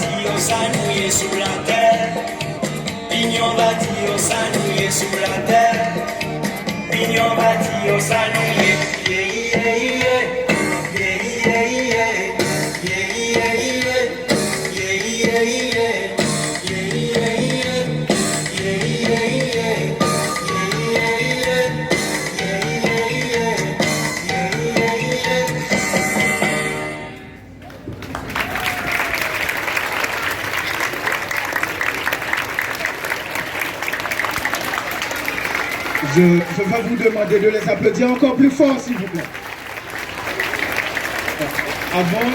bâti, ça nous est sous la terre. Pignon bâti, ça nous est sous la terre. Pignon bâti, ça nous est. Yeah, yeah, yeah. Yeah, yeah, yeah. Yeah, yeah, yeah. Yeah, yeah, yeah. Je vais vous demander de les applaudir encore plus fort, s'il vous plaît. Avant...